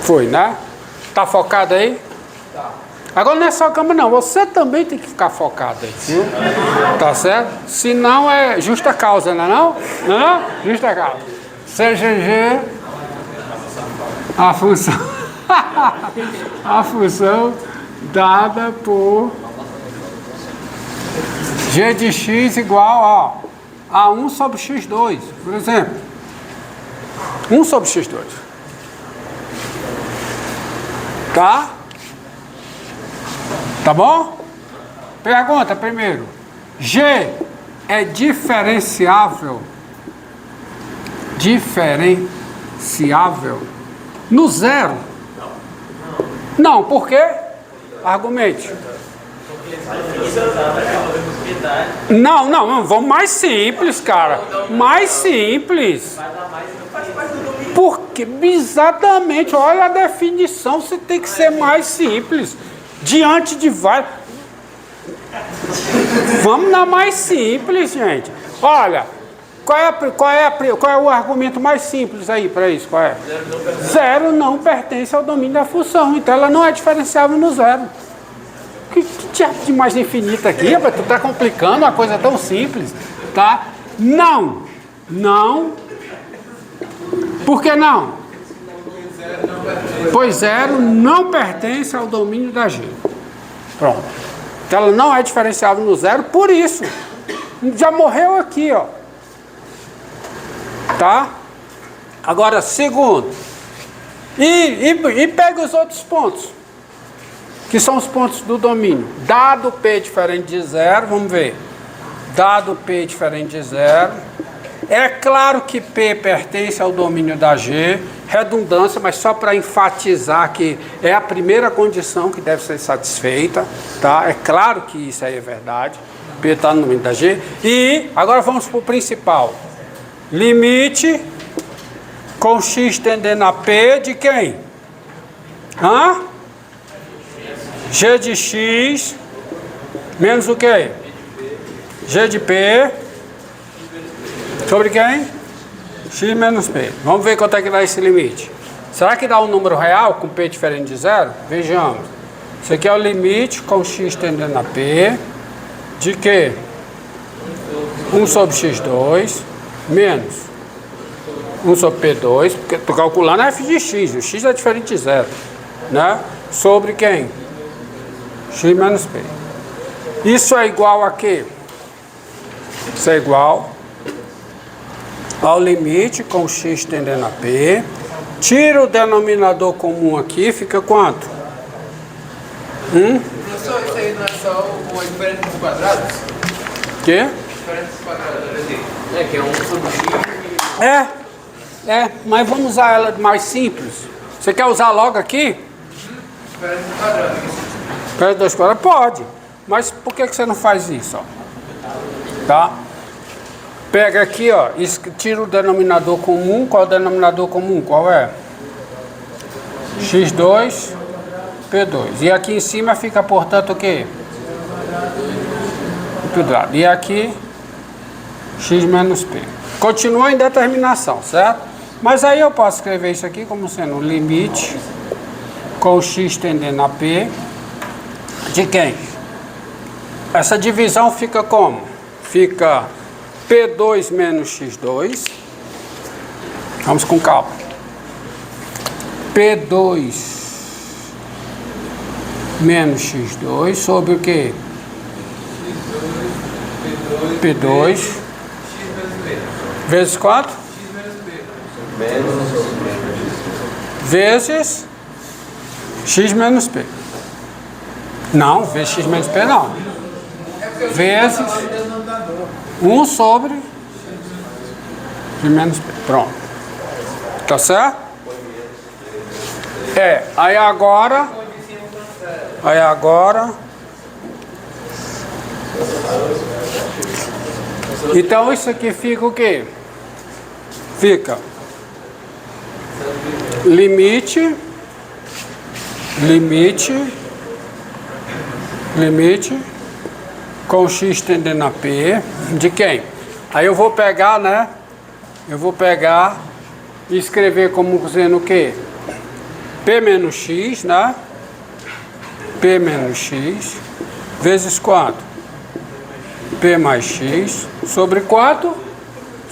Foi, né? Tá focado aí? Tá. Agora não é só a cama não, você também tem que ficar focado aí, viu? Tá certo? Senão é justa causa, não é não? Não é não? Justa causa. CGG, a função, a função dada por G de x igual a 1 sobre x2, por exemplo. 1 sobre x2. Tá? Tá bom? Pergunta primeiro. G é diferenciável no zero? Não, por quê? Argumente. Não, vamos mais simples, cara. Mais simples. Porque, exatamente, olha a definição, você tem que ser mais simples. Diante de vários. Vamos na mais simples, gente. Olha, qual é o argumento mais simples aí para isso? Qual é? Zero não pertence ao domínio da função, então ela não é diferenciável no zero. Que diabo de mais infinita aqui, rapaz? Tu tá complicando uma coisa tão simples, tá? Não. Por que não? Pois zero não pertence ao domínio da G. Pronto. Então ela não é diferenciável no zero, por isso. Já morreu aqui, ó. Tá? Agora, segundo. E pega os outros pontos. Que são os pontos do domínio. Dado P diferente de zero, vamos ver. Dado P diferente de zero. É claro que P pertence ao domínio da G. Redundância, mas só para enfatizar que é a primeira condição que deve ser satisfeita. Tá? É claro que isso aí é verdade. P está no domínio da G. E agora vamos para o principal. Limite com x tendendo a P de quem? G de x menos o quê? G de P sobre quem? X menos P. Vamos ver quanto é que dá esse limite. Será que dá um número real com P diferente de zero? Vejamos. Isso aqui é o limite com x tendendo a P de quê? 1 sobre x2 menos 1 sobre P2, porque estou calculando f de x, o x é diferente de zero, né? Sobre quem? X menos P. Isso é igual a quê? Isso é igual ao limite com x tendendo a P. Tira o denominador comum aqui, fica quanto? Professor, isso aí não é só a diferença dos quadrados? Quê? Diferença dos quadrados, é que é 1 sobre x. Mas vamos usar ela mais simples. Você quer usar logo aqui? Diferença dos quadrados. Diferença dos quadrados? Pode. Mas por que você não faz isso? Ó? Tá? Pega aqui, ó, tira o denominador comum. Qual é o denominador comum? Qual é? x2, P2. E aqui em cima fica, portanto, o quê? Quadrado. E aqui, x menos P. Continua em determinação, certo? Mas aí eu posso escrever isso aqui como sendo limite com x tendendo a P de quem? Essa divisão fica como? Fica P2 menos x2. Vamos com calma. P2 menos x2 sobre o quê? P2 vezes 4? Vezes x menos P. Não, vezes x menos P não. Vezes 1 sobre x menos P. Pronto. Tá certo? Aí agora. Então isso aqui fica o quê? Fica limite com x tendendo a P de quem? Aí eu vou pegar, né? Eu vou pegar e escrever como sendo o quê? P menos X, né? P menos X, vezes 4. P mais X, sobre 4,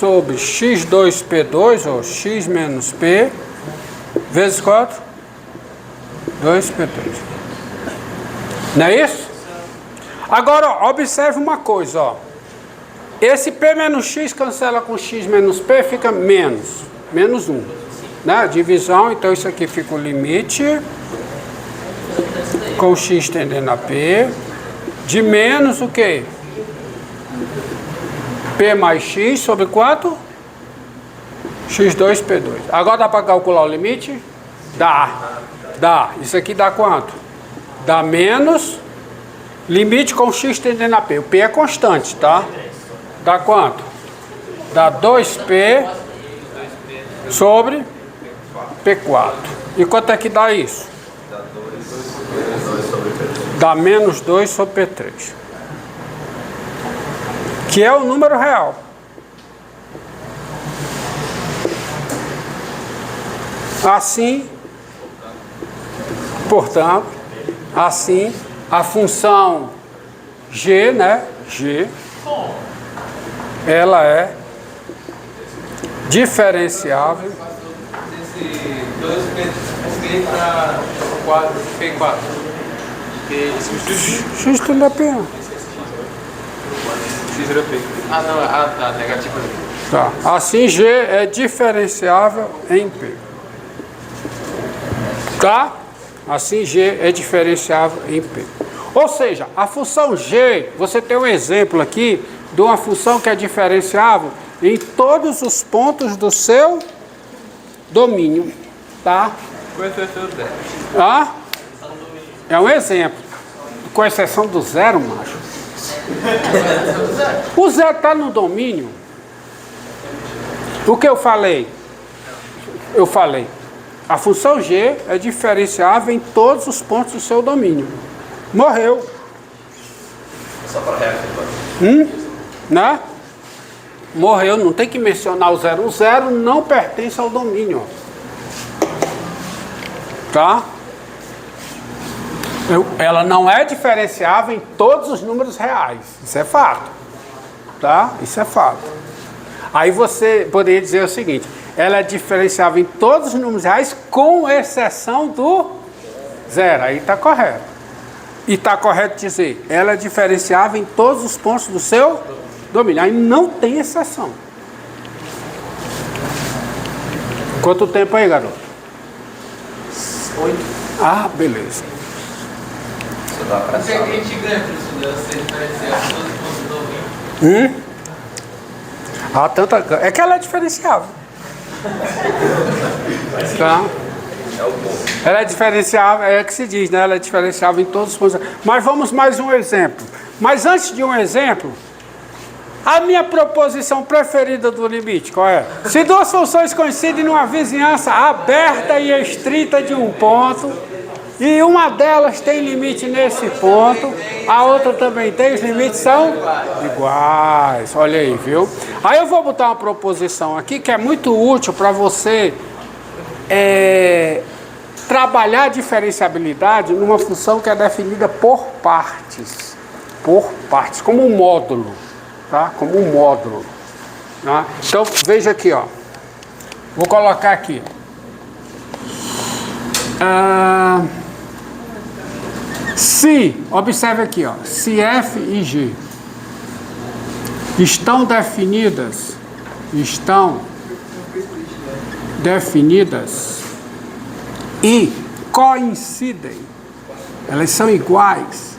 sobre X2P2, ou X menos P, vezes 4, 2P2. Não é isso? Agora, ó, observe uma coisa, ó. Esse P menos X cancela com X menos P, fica menos 1. Né? Divisão, então isso aqui fica o limite, com X tendendo a P, de menos o quê? P mais X sobre 4, X2P2. Agora dá para calcular o limite? Dá. Isso aqui dá quanto? Dá menos, limite com X tendendo a P. O P é constante, tá? Dá quanto? Dá 2P sobre P4. E quanto é que dá isso? Dá menos 2 sobre P3. Que é o número real. Assim, portanto, assim, a função G, né? G, ela é diferenciável. Desse 2P para 4, P4. Porque X tudo é P. X era P. Ah, não, tá, negativo. Tá. Assim, G é diferenciável em P. Tá? Assim, G é diferenciável em P. Ou seja, a função G, você tem um exemplo aqui de uma função que é diferenciável em todos os pontos do seu domínio. Tá? Com exceção do zero. Ah? É um exemplo. Com exceção do zero, macho. O zero está no domínio. O que eu falei? Eu falei. A função G é diferenciável em todos os pontos do seu domínio. Morreu. Só para reagir. Né? Morreu, não tem que mencionar o zero. O zero não pertence ao domínio. Tá? Ela não é diferenciável em todos os números reais. Isso é fato. Tá? Isso é fato. Aí você poderia dizer o seguinte: ela é diferenciável em todos os números reais, com exceção do zero. Aí está correto. E está correto dizer, ela é diferenciável em todos os pontos do seu domínio. Aí não tem exceção. Quanto tempo aí, garoto? 8. Ah, beleza. Isso dá para saber. A gente ganha por isso dela ser diferenciado todos os pontos do domínio. Ah, tanta... É que ela é diferenciável. Tá? Ela é diferenciável, é que se diz, né? Ela é diferenciável em todos os pontos. Mas vamos mais um exemplo. Mas antes de um exemplo, a minha proposição preferida do limite, qual é? Se duas funções coincidem numa vizinhança aberta e estrita de um ponto, e uma delas tem limite nesse ponto, a outra também tem, os limites são iguais. Olha aí, viu? Aí eu vou botar uma proposição aqui que é muito útil para você trabalhar a diferenciabilidade numa função que é definida por partes. Por partes, como um módulo. Tá? Como um módulo. Tá? Então, veja aqui, ó. Vou colocar aqui. Se, observe aqui, ó. Se F e G estão definidas e coincidem, elas são iguais.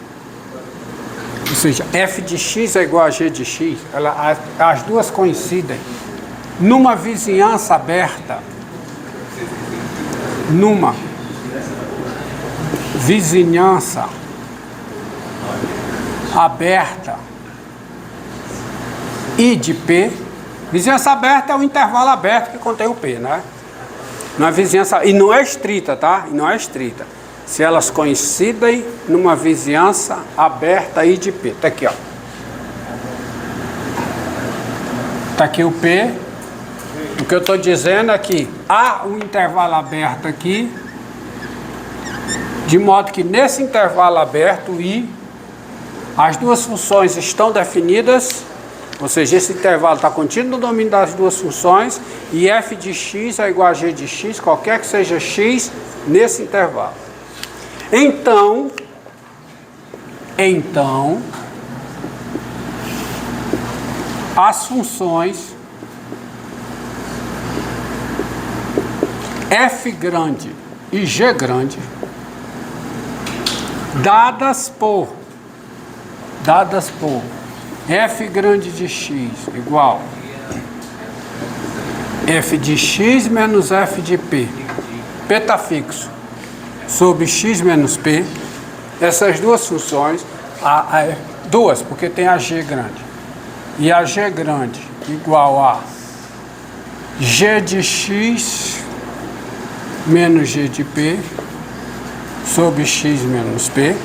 Ou seja, F de X é igual a G de X, as duas coincidem numa vizinhança aberta. Numa vizinhança aberta I de P. Vizinhança aberta é o intervalo aberto que contém o P, né? Não é vizinhança, e não é estrita, tá? E não é estrita. Se elas coincidem numa vizinhança aberta I de P. Tá aqui, ó. Tá aqui o P. O que eu estou dizendo é que há um intervalo aberto aqui De modo que nesse intervalo aberto I, as duas funções estão definidas, ou seja, esse intervalo está contido no domínio das duas funções, e f de x é igual a g de x, qualquer que seja x, nesse intervalo. Então, as funções f grande e g grande, dadas por f grande de x igual f de x menos f de p, p está fixo, sobre x menos p, essas duas funções, duas, porque tem a g grande, e a g grande igual a g de x menos g de p, sobre x menos p.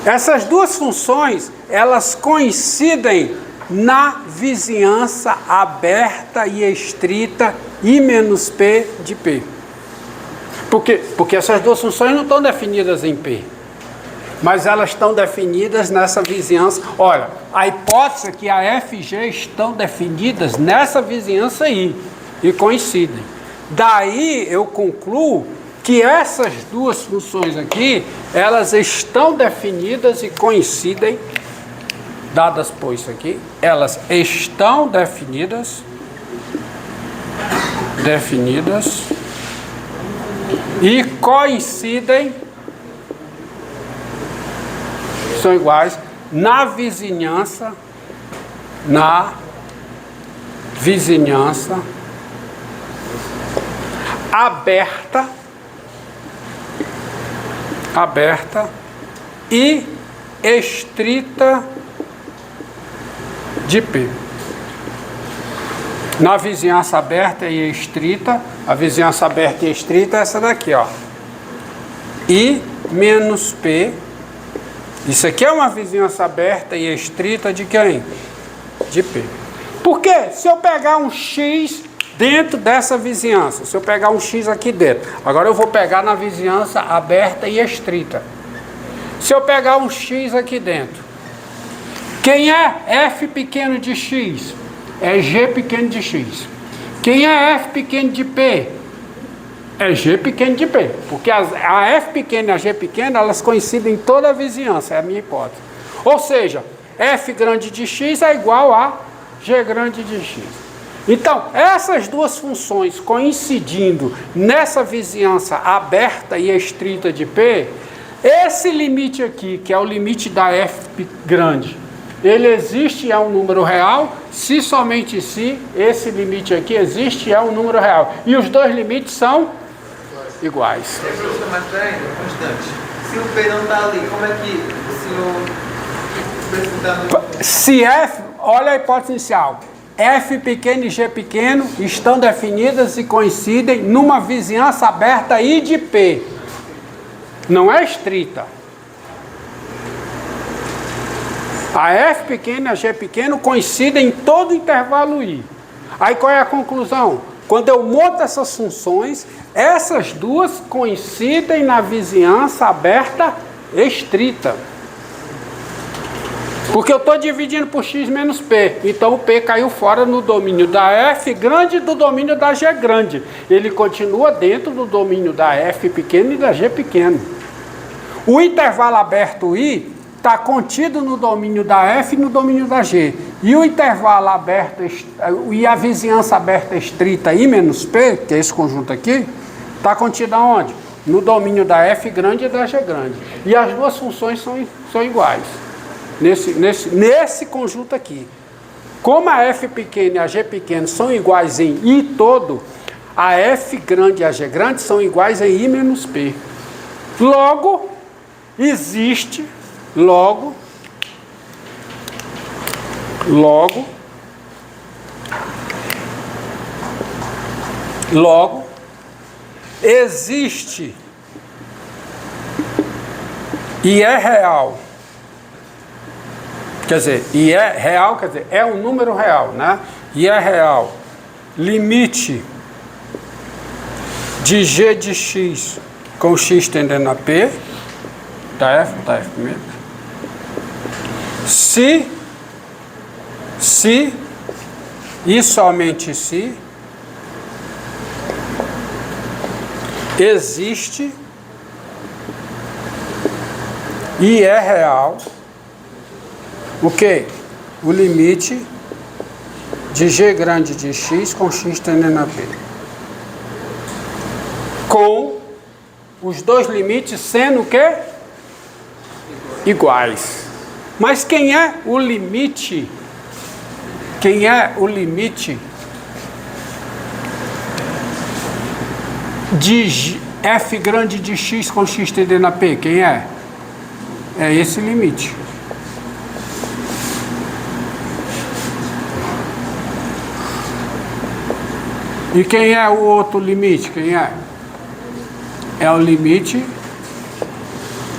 Essas duas funções, elas coincidem na vizinhança aberta e estrita I menos P de P. Por quê? Porque essas duas funções não estão definidas em P, mas elas estão definidas nessa vizinhança. Olha, a hipótese é que a F e G estão definidas nessa vizinhança I e coincidem. Daí eu concluo que essas duas funções aqui, elas estão definidas e coincidem, dadas por isso aqui, elas estão definidas e coincidem, são iguais, na vizinhança aberta e estrita de P. Na vizinhança aberta e estrita, a vizinhança aberta e estrita é essa daqui, ó. I menos P. Isso aqui é uma vizinhança aberta e estrita de quem? De P. Por quê? Se eu pegar um X dentro dessa vizinhança, se eu pegar um X aqui dentro, agora eu vou pegar na vizinhança aberta e estrita. Se eu pegar um X aqui dentro, quem é F pequeno de X? É G pequeno de X. Quem é F pequeno de P? É G pequeno de P. Porque a F pequena e a G pequena, elas coincidem em toda a vizinhança, é a minha hipótese. Ou seja, F grande de X é igual a G grande de X. Então, essas duas funções coincidindo nessa vizinhança aberta e estrita de P, esse limite aqui, que é o limite da F grande, ele existe e é um número real, se somente se esse limite aqui existe e é um número real. E os dois limites são iguais. Professor, mas peraí, um instante. Se o P não está ali, como é que o senhor... Se F, olha a hipótese inicial. F pequeno e G pequeno estão definidas e coincidem numa vizinhança aberta I de P. Não é estrita. A F pequeno e a G pequeno coincidem em todo o intervalo I. Aí qual é a conclusão? Quando eu monto essas funções, essas duas coincidem na vizinhança aberta estrita. Porque eu estou dividindo por x menos p. Então o p caiu fora no domínio da f grande e do domínio da g grande. Ele continua dentro do domínio da f pequeno e da g pequeno. O intervalo aberto I está contido no domínio da f e no domínio da g. E o intervalo aberto e a vizinhança aberta estrita I menos p, que é esse conjunto aqui, está contido aonde? No domínio da f grande e da g grande. E as duas funções são iguais. Nesse conjunto aqui. Como a f pequena e a g pequena são iguais em I todo, a f grande e a g grande são iguais em I menos p. Logo, existe existe e é real. Quer dizer, e é real, quer dizer, é um número real, né? E é real. Limite de g de x com x tendendo a P, tá F primeiro. Se e somente se existe e é real o quê? O limite de g grande de x com x tendendo a P. Com os dois limites sendo o quê? Iguais. Mas quem é o limite? Quem é o limite de f grande de x com x tendendo a P? Quem é? É esse limite. E quem é o outro limite? Quem é? É o limite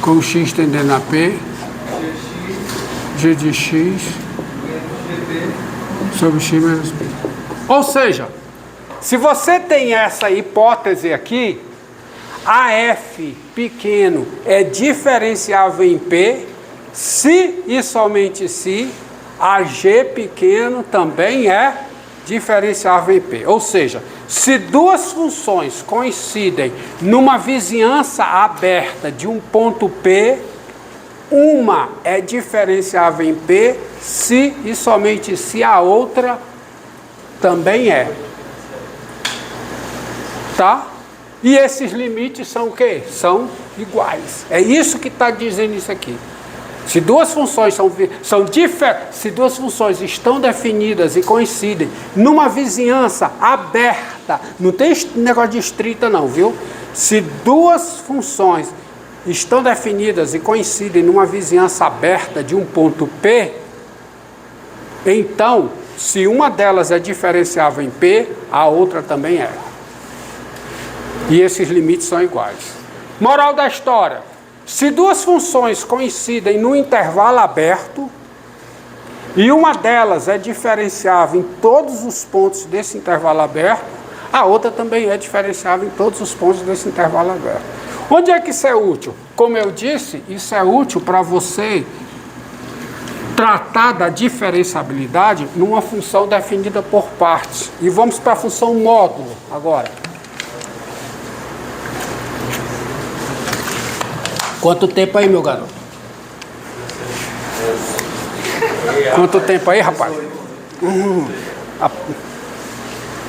com x tendendo a P, g de x sobre x menos P. Ou seja, se você tem essa hipótese aqui, a f pequeno é diferenciável em P, se e somente se a g pequeno também é diferenciável em P. Ou seja, se duas funções coincidem numa vizinhança aberta de um ponto P, uma é diferenciável em P, se e somente se a outra também é. Tá? E esses limites são o quê? São iguais. É isso que está dizendo isso aqui. Se duas funções se duas funções estão definidas e coincidem numa vizinhança aberta, não tem negócio de estrita não, viu? Se duas funções estão definidas e coincidem numa vizinhança aberta de um ponto P, então, se uma delas é diferenciável em P, a outra também é. E esses limites são iguais. Moral da história: se duas funções coincidem no intervalo aberto e uma delas é diferenciável em todos os pontos desse intervalo aberto, a outra também é diferenciável em todos os pontos desse intervalo aberto. Onde é que isso é útil? Como eu disse, isso é útil para você tratar da diferenciabilidade numa função definida por partes. E vamos para a função módulo agora. Quanto tempo aí, meu garoto? Quanto tempo aí, rapaz?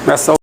Essa